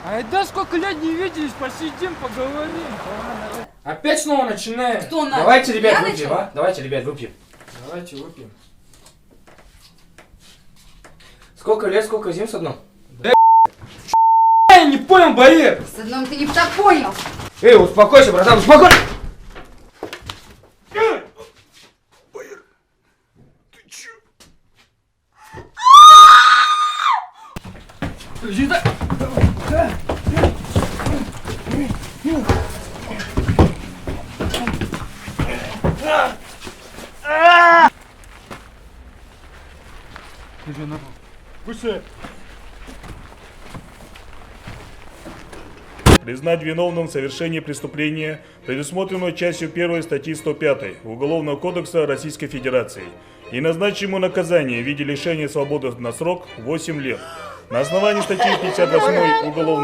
А это сколько лет не виделись, посидим, поговорим. Опять снова начинаем. Кто начал? Давайте, ребят, Я выпьем, начала? а? Давайте, ребят, выпьем. Давайте выпьем. Сколько лет, сколько зим с одном? Да я не понял, Боир! С одном ты не так понял. Эй, успокойся, братан, успокойся! Боир, ты чё? Признать виновным в совершении преступления, предусмотренного частью 1 статьи 105 Уголовного кодекса Российской Федерации, и назначить ему наказание в виде лишения свободы на срок 8 лет. На основании статьи 58 Уголовного